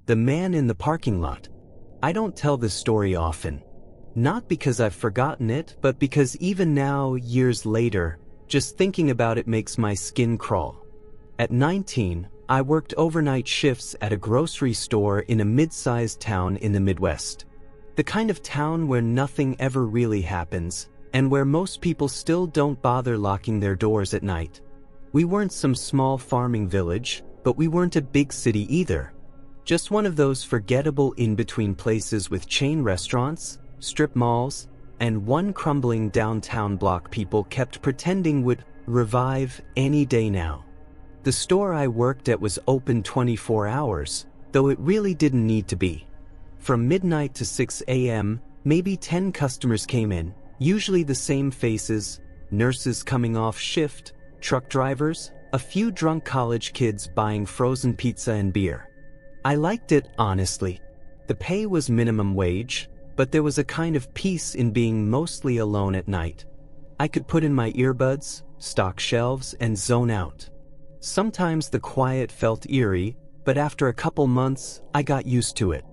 The man in the parking lot. I don't tell this story often. Not because I've forgotten it, but because even now, years later, just thinking about it makes my skin crawl. At 19, I worked overnight shifts at a grocery store in a mid-sized town in the Midwest. The kind of town where nothing ever really happens, and where most people still don't bother locking their doors at night. We weren't some small farming village, but we weren't a big city either. Just one of those forgettable in-between places with chain restaurants, strip malls, and one crumbling downtown block people kept pretending would revive any day now. The store I worked at was open 24 hours, though it really didn't need to be. From midnight to 6 a.m., maybe 10 customers came in, usually the same faces, nurses coming off shift, truck drivers, a few drunk college kids buying frozen pizza and beer. I liked it, honestly. The pay was minimum wage, but there was a kind of peace in being mostly alone at night. I could put in my earbuds, stock shelves, and zone out. Sometimes the quiet felt eerie, but after a couple months, I got used to it.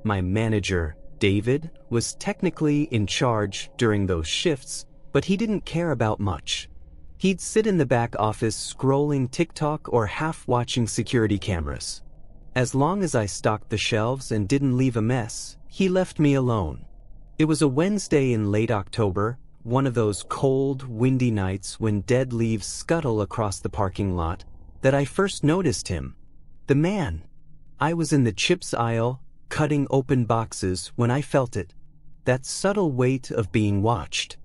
My manager, David, was technically in charge during those shifts, but he didn't care about much. He'd sit in the back office scrolling TikTok or half-watching security cameras. As long as I stocked the shelves and didn't leave a mess, he left me alone. It was a Wednesday in late October, one of those cold, windy nights when dead leaves scuttle across the parking lot, that I first noticed him. The man. I was in the chips aisle, cutting open boxes when I felt it. That subtle weight of being watched.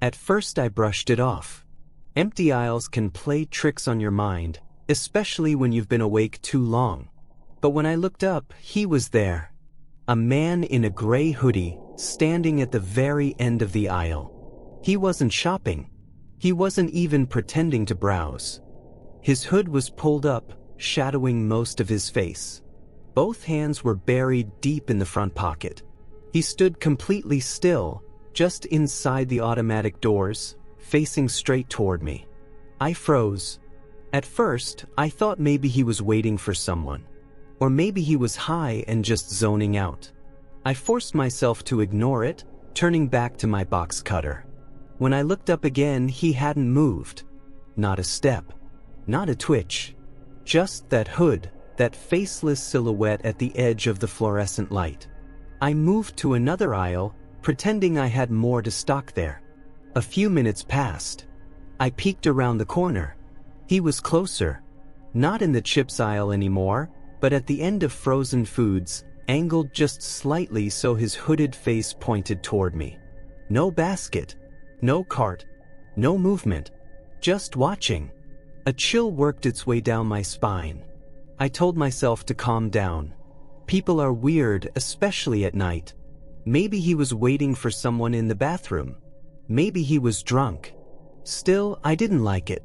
At first I brushed it off. Empty aisles can play tricks on your mind, especially when you've been awake too long. But when I looked up, he was there. A man in a gray hoodie, standing at the very end of the aisle. He wasn't shopping. He wasn't even pretending to browse. His hood was pulled up, shadowing most of his face. Both hands were buried deep in the front pocket. He stood completely still, just inside the automatic doors, facing straight toward me. I froze. At first, I thought maybe he was waiting for someone. Or maybe he was high and just zoning out. I forced myself to ignore it, turning back to my box cutter. When I looked up again, he hadn't moved. Not a step. Not a twitch. Just that hood, that faceless silhouette at the edge of the fluorescent light. I moved to another aisle, pretending I had more to stock there. A few minutes passed. I peeked around the corner. He was closer. Not in the chips aisle anymore, but at the end of frozen foods, angled just slightly so his hooded face pointed toward me. No basket, no cart, no movement, just watching. A chill worked its way down my spine. I told myself to calm down. People are weird, especially at night. Maybe he was waiting for someone in the bathroom. Maybe he was drunk. Still, I didn't like it.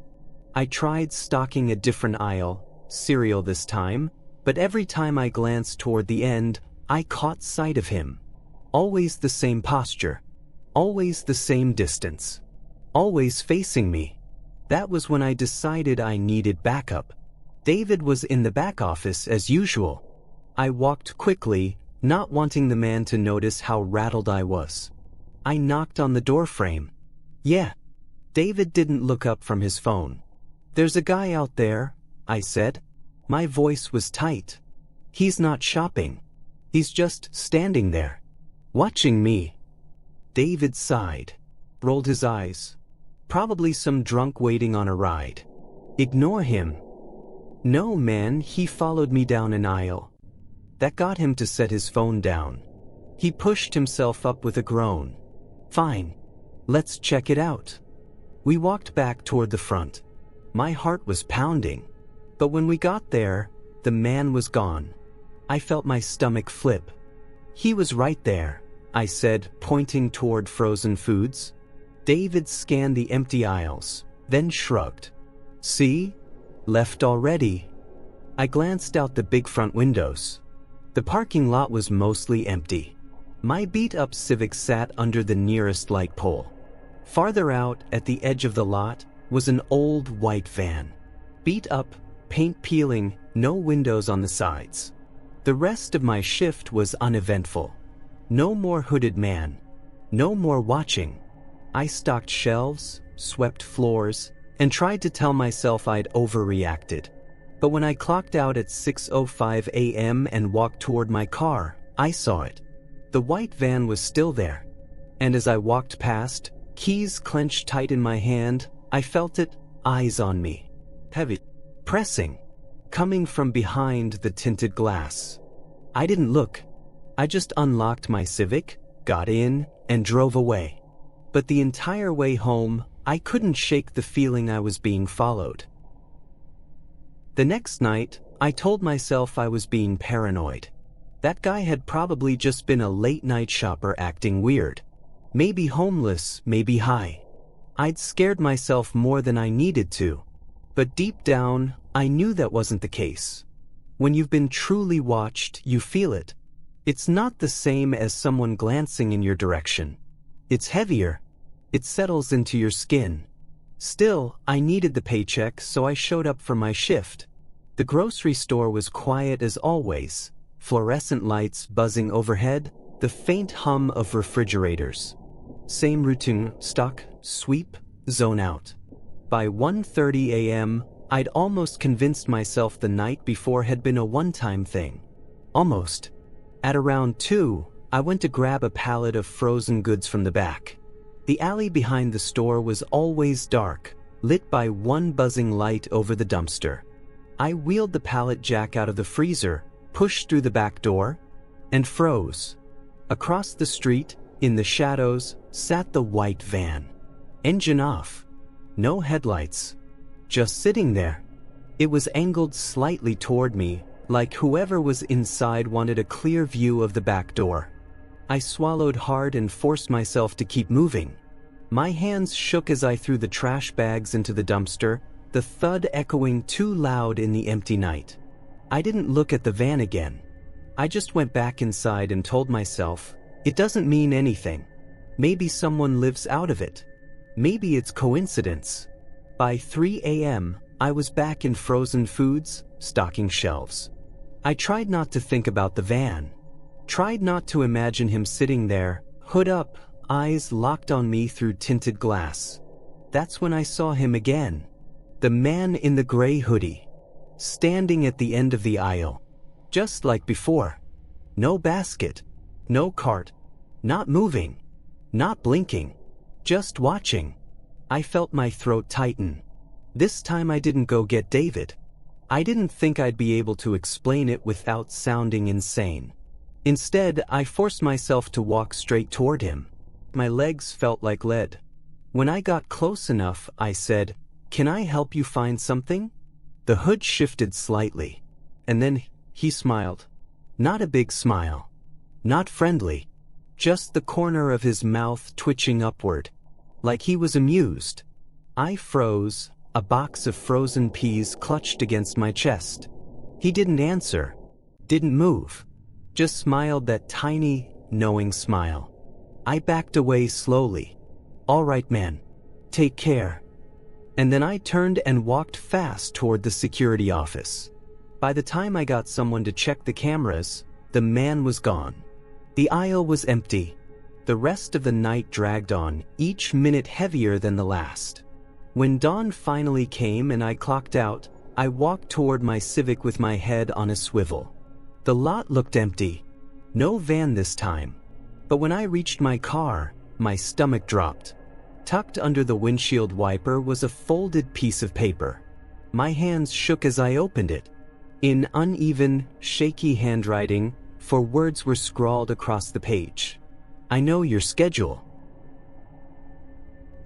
I tried stalking a different aisle, cereal this time, but every time I glanced toward the end, I caught sight of him. Always the same posture. Always the same distance. Always facing me. That was when I decided I needed backup. David was in the back office as usual. I walked quickly, not wanting the man to notice how rattled I was. I knocked on the door frame. Yeah. David didn't look up from his phone. "There's a guy out there," I said. My voice was tight. "He's not shopping. He's just standing there, watching me." David sighed, rolled his eyes. Probably some drunk waiting on a ride. Ignore him. No, man, he followed me down an aisle. That got him to set his phone down. He pushed himself up with a groan. "Fine. Let's check it out." We walked back toward the front. My heart was pounding. But when we got there, the man was gone. I felt my stomach flip. "He was right there," I said, pointing toward frozen foods. David scanned the empty aisles, then shrugged. "See? Left already." I glanced out the big front windows. The parking lot was mostly empty. My beat-up Civic sat under the nearest light pole. Farther out, at the edge of the lot, was an old white van. Beat up, paint peeling, no windows on the sides. The rest of my shift was uneventful. No more hooded man. No more watching. I stocked shelves, swept floors, and tried to tell myself I'd overreacted. But when I clocked out at 6:05 a.m. and walked toward my car, I saw it. The white van was still there. And as I walked past, keys clenched tight in my hand, I felt it, eyes on me. Heavy. Pressing. Coming from behind the tinted glass. I didn't look. I just unlocked my Civic, got in, and drove away. But the entire way home, I couldn't shake the feeling I was being followed. The next night, I told myself I was being paranoid. That guy had probably just been a late-night shopper acting weird. Maybe homeless, maybe high. I'd scared myself more than I needed to. But deep down, I knew that wasn't the case. When you've been truly watched, you feel it. It's not the same as someone glancing in your direction. It's heavier. It settles into your skin. Still, I needed the paycheck, so I showed up for my shift. The grocery store was quiet as always, fluorescent lights buzzing overhead, the faint hum of refrigerators. Same routine, stock, sweep, zone out. By 1:30 a.m., I'd almost convinced myself the night before had been a one-time thing. Almost. At around 2, I went to grab a pallet of frozen goods from the back. The alley behind the store was always dark, lit by one buzzing light over the dumpster. I wheeled the pallet jack out of the freezer, pushed through the back door, and froze. Across the street, in the shadows, sat the white van. Engine off. No headlights. Just sitting there. It was angled slightly toward me, like whoever was inside wanted a clear view of the back door. I swallowed hard and forced myself to keep moving. My hands shook as I threw the trash bags into the dumpster, the thud echoing too loud in the empty night. I didn't look at the van again. I just went back inside and told myself, it doesn't mean anything. Maybe someone lives out of it. Maybe it's coincidence. By 3 a.m., I was back in frozen foods, stocking shelves. I tried not to think about the van. Tried not to imagine him sitting there, hood up, eyes locked on me through tinted glass. That's when I saw him again. The man in the gray hoodie. Standing at the end of the aisle. Just like before. No basket. No cart. Not moving. Not blinking. Just watching. I felt my throat tighten. This time I didn't go get David. I didn't think I'd be able to explain it without sounding insane. Instead, I forced myself to walk straight toward him. My legs felt like lead. When I got close enough, I said, "Can I help you find something?" The hood shifted slightly. And then he smiled. Not a big smile. Not friendly. Just the corner of his mouth twitching upward. Like he was amused. I froze, a box of frozen peas clutched against my chest. He didn't answer. Didn't move. Just smiled that tiny, knowing smile. I backed away slowly. "All right, man. Take care." And then I turned and walked fast toward the security office. By the time I got someone to check the cameras, the man was gone. The aisle was empty. The rest of the night dragged on, each minute heavier than the last. When dawn finally came and I clocked out, I walked toward my Civic with my head on a swivel. The lot looked empty. No van this time. But when I reached my car, my stomach dropped. Tucked under the windshield wiper was a folded piece of paper. My hands shook as I opened it. In uneven, shaky handwriting, 4 words were scrawled across the page. "I know your schedule."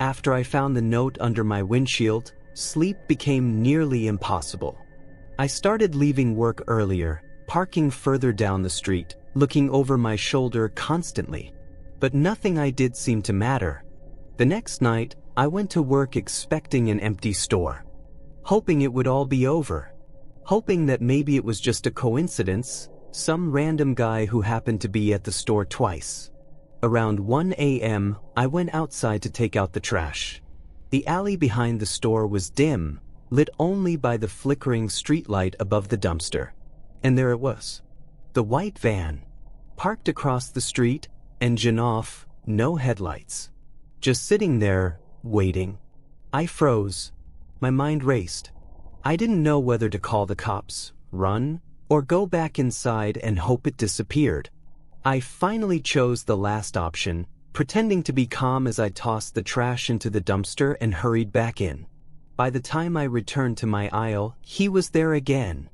After I found the note under my windshield, sleep became nearly impossible. I started leaving work earlier, parking further down the street, looking over my shoulder constantly. But nothing I did seemed to matter. The next night, I went to work expecting an empty store. Hoping it would all be over. Hoping that maybe it was just a coincidence, some random guy who happened to be at the store twice. Around 1 a.m., I went outside to take out the trash. The alley behind the store was dim, lit only by the flickering streetlight above the dumpster. And there it was. The white van. Parked across the street, engine off, no headlights. Just sitting there, waiting. I froze. My mind raced. I didn't know whether to call the cops, run, or go back inside and hope it disappeared. I finally chose the last option, pretending to be calm as I tossed the trash into the dumpster and hurried back in. By the time I returned to my aisle, he was there again.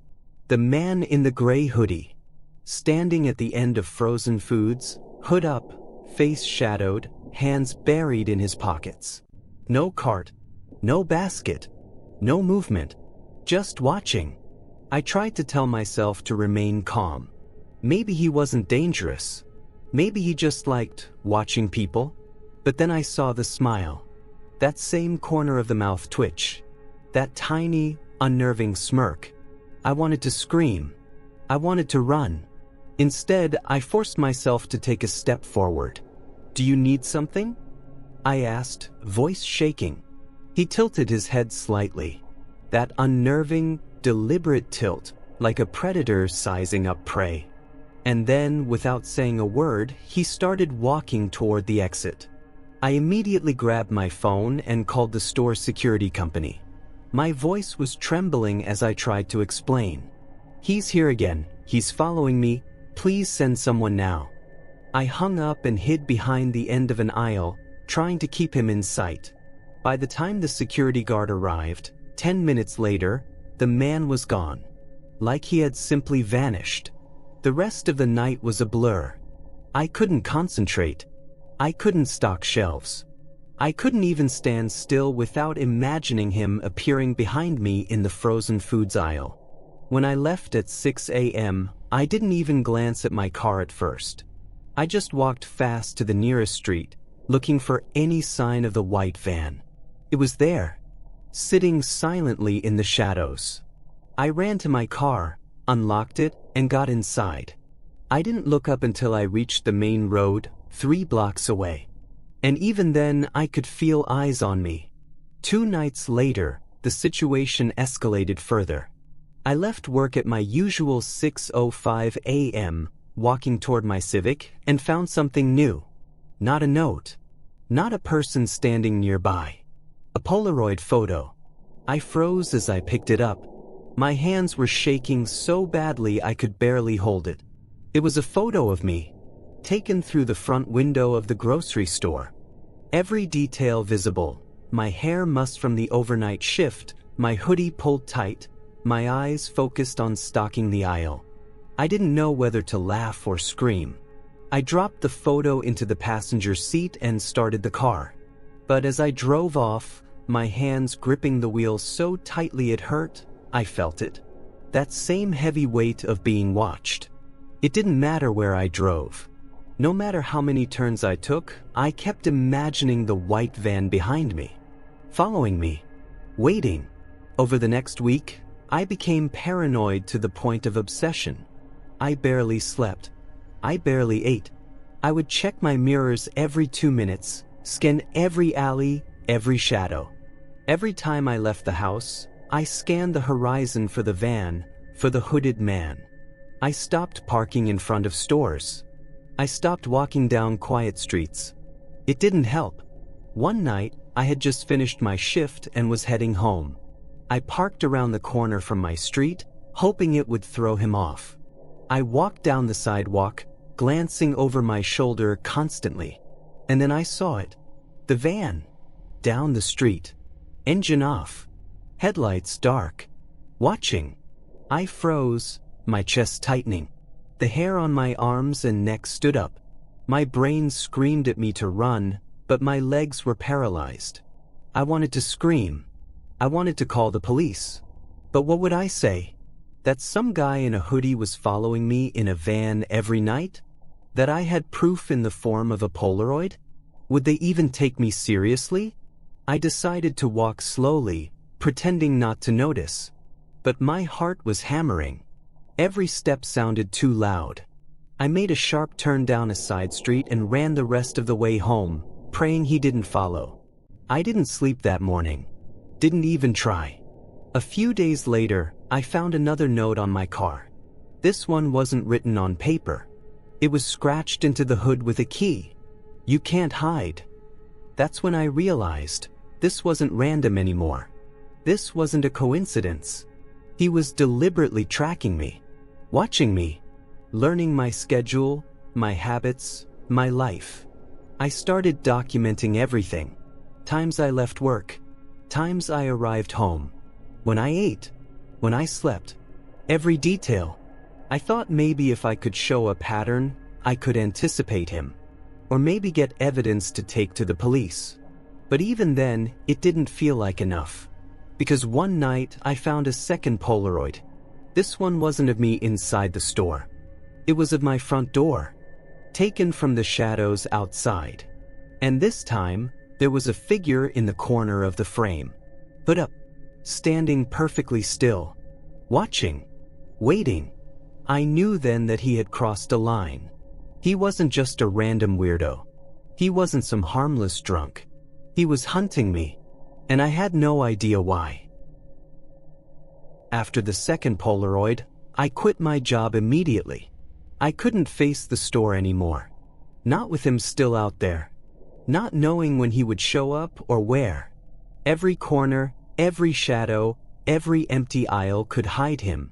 The man in the gray hoodie. Standing at the end of frozen foods, hood up, face shadowed, hands buried in his pockets. No cart, no basket, no movement, just watching. I tried to tell myself to remain calm. Maybe he wasn't dangerous. Maybe he just liked watching people. But then I saw the smile. That same corner of the mouth twitch. That tiny, unnerving smirk. I wanted to scream. I wanted to run. Instead, I forced myself to take a step forward. "Do you need something?" I asked, voice shaking. He tilted his head slightly. That unnerving, deliberate tilt, like a predator sizing up prey. And then, without saying a word, he started walking toward the exit. I immediately grabbed my phone and called the store security company. My voice was trembling as I tried to explain. "He's here again. He's following me. Please send someone now." I hung up and hid behind the end of an aisle, trying to keep him in sight. By the time the security guard arrived, 10 minutes later, the man was gone. Like he had simply vanished. The rest of the night was a blur. I couldn't concentrate. I couldn't stock shelves. I couldn't even stand still without imagining him appearing behind me in the frozen foods aisle. When I left at 6 a.m., I didn't even glance at my car at first. I just walked fast to the nearest street, looking for any sign of the white van. It was there, sitting silently in the shadows. I ran to my car, unlocked it, and got inside. I didn't look up until I reached the main road, 3 blocks away. And even then, I could feel eyes on me. 2 nights later, the situation escalated further. I left work at my usual 6:05 a.m., walking toward my Civic, and found something new. Not a note. Not a person standing nearby. A Polaroid photo. I froze as I picked it up. My hands were shaking so badly I could barely hold it. It was a photo of me, taken through the front window of the grocery store. Every detail visible. My hair mussed from the overnight shift, my hoodie pulled tight, my eyes focused on stocking the aisle. I didn't know whether to laugh or scream. I dropped the photo into the passenger seat and started the car. But as I drove off, my hands gripping the wheel so tightly it hurt, I felt it. That same heavy weight of being watched. It didn't matter where I drove. No matter how many turns I took, I kept imagining the white van behind me, following me, waiting. Over the next week, I became paranoid to the point of obsession. I barely slept. I barely ate. I would check my mirrors every 2 minutes, scan every alley, every shadow. Every time I left the house, I scanned the horizon for the van, for the hooded man. I stopped parking in front of stores. I stopped walking down quiet streets. It didn't help. One night, I had just finished my shift and was heading home. I parked around the corner from my street, hoping it would throw him off. I walked down the sidewalk, glancing over my shoulder constantly. And then I saw it. The van. Down the street. Engine off. Headlights dark. Watching. I froze, my chest tightening. The hair on my arms and neck stood up. My brain screamed at me to run, but my legs were paralyzed. I wanted to scream. I wanted to call the police. But what would I say? That some guy in a hoodie was following me in a van every night? That I had proof in the form of a Polaroid? Would they even take me seriously? I decided to walk slowly, pretending not to notice. But my heart was hammering. Every step sounded too loud. I made a sharp turn down a side street and ran the rest of the way home, praying he didn't follow. I didn't sleep that morning. Didn't even try. A few days later, I found another note on my car. This one wasn't written on paper. It was scratched into the hood with a key. You can't hide. That's when I realized this wasn't random anymore. This wasn't a coincidence. He was deliberately tracking me, watching me, learning my schedule, my habits, my life. I started documenting everything. Times I left work, times I arrived home, when I ate, when I slept, every detail. I thought maybe if I could show a pattern, I could anticipate him, or maybe get evidence to take to the police. But even then, it didn't feel like enough. Because one night, I found a second Polaroid. This one wasn't of me inside the store. It was of my front door, taken from the shadows outside. And this time, there was a figure in the corner of the frame, hood up, standing perfectly still, watching, waiting. I knew then that he had crossed a line. He wasn't just a random weirdo. He wasn't some harmless drunk. He was hunting me, and I had no idea why. After the second Polaroid, I quit my job immediately. I couldn't face the store anymore. Not with him still out there. Not knowing when he would show up or where. Every corner, every shadow, every empty aisle could hide him.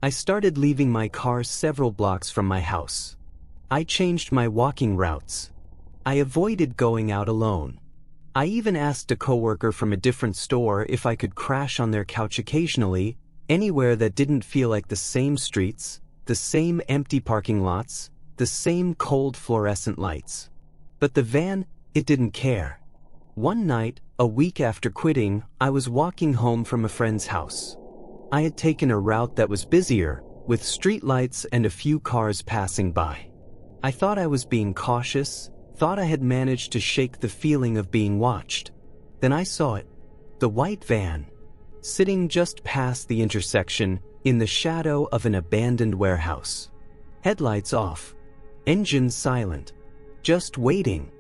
I started leaving my car several blocks from my house. I changed my walking routes. I avoided going out alone. I even asked a coworker from a different store if I could crash on their couch occasionally, anywhere that didn't feel like the same streets, the same empty parking lots, the same cold fluorescent lights. But the van, it didn't care. One night, a week after quitting, I was walking home from a friend's house. I had taken a route that was busier, with streetlights and a few cars passing by. I thought I was being cautious, thought I had managed to shake the feeling of being watched. Then I saw it, the white van, sitting just past the intersection in the shadow of an abandoned warehouse. Headlights off, engine silent, just waiting.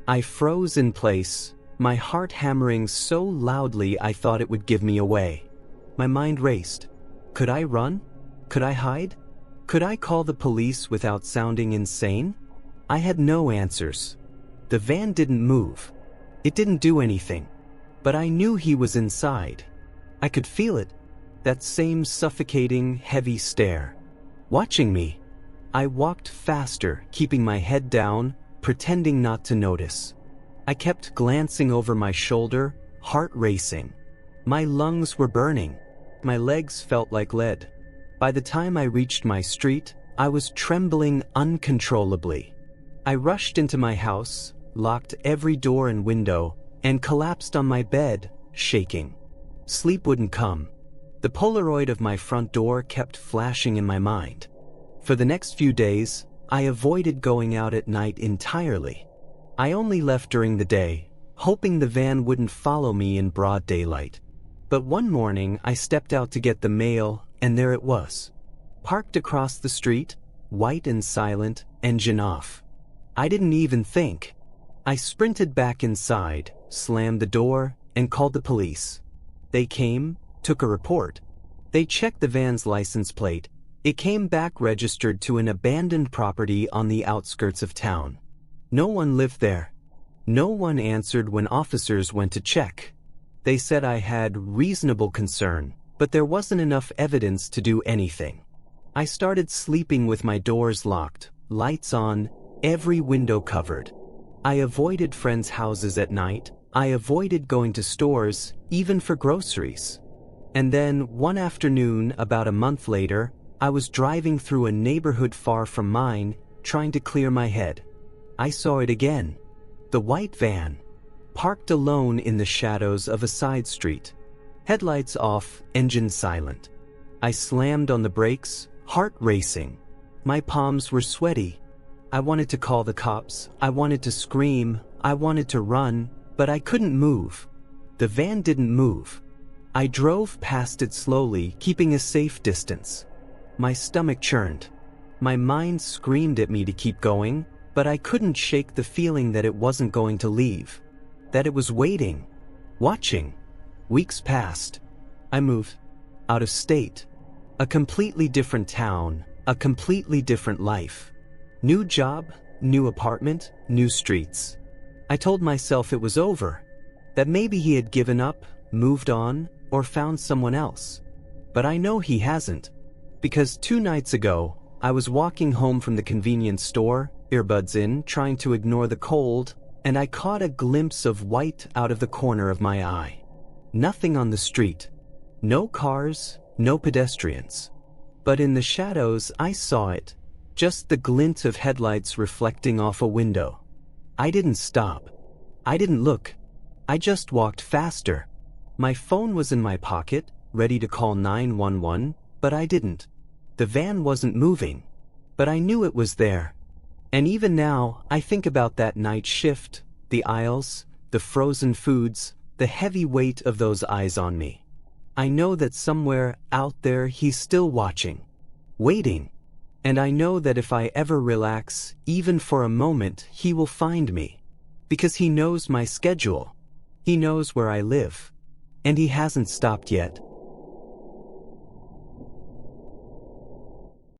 I froze in place, my heart hammering so loudly I thought it would give me away. My mind raced. Could I run? Could I hide? Could I call the police without sounding insane? I had no answers. The van didn't move. It didn't do anything. But I knew he was inside. I could feel it. That same suffocating, heavy stare. Watching me. I walked faster, keeping my head down, pretending not to notice. I kept glancing over my shoulder, heart racing. My lungs were burning. My legs felt like lead. By the time I reached my street, I was trembling uncontrollably. I rushed into my house, locked every door and window, and collapsed on my bed, shaking. Sleep wouldn't come. The Polaroid of my front door kept flashing in my mind. For the next few days, I avoided going out at night entirely. I only left during the day, hoping the van wouldn't follow me in broad daylight. But one morning, I stepped out to get the mail, and there it was. Parked across the street, white and silent, engine off. I didn't even think. I sprinted back inside, slammed the door, and called the police. They came, took a report. They checked the van's license plate. It came back registered to an abandoned property on the outskirts of town. No one lived there. No one answered when officers went to check. They said I had reasonable concern, but there wasn't enough evidence to do anything. I started sleeping with my doors locked, lights on, every window covered. I avoided friends' houses at night. I avoided going to stores, even for groceries. And then, one afternoon, about a month later, I was driving through a neighborhood far from mine, trying to clear my head. I saw it again. The white van, parked alone in the shadows of a side street. Headlights off, engine silent. I slammed on the brakes, heart racing. My palms were sweaty. I wanted to call the cops. I wanted to scream. I wanted to run, but I couldn't move. The van didn't move. I drove past it slowly, keeping a safe distance. My stomach churned. My mind screamed at me to keep going, but I couldn't shake the feeling that it wasn't going to leave. That it was waiting, watching. Weeks passed. I moved. Out of state. A completely different town, A completely different life. New job, new apartment, new streets. I told myself it was over, that maybe he had given up, moved on, or found someone else. But I know he hasn't. Because 2 nights ago, I was walking home from the convenience store, earbuds in, trying to ignore the cold, and I caught a glimpse of white out of the corner of my eye. Nothing on the street. No cars, no pedestrians. But in the shadows, I saw it. Just the glint of headlights reflecting off a window. I didn't stop. I didn't look. I just walked faster. My phone was in my pocket, ready to call 911, but I didn't. The van wasn't moving, but I knew it was there. And even now, I think about that night shift, the aisles, the frozen foods, the heavy weight of those eyes on me. I know that somewhere out there he's still watching, waiting. And I know that if I ever relax, even for a moment, he will find me. Because he knows my schedule. He knows where I live. And he hasn't stopped yet.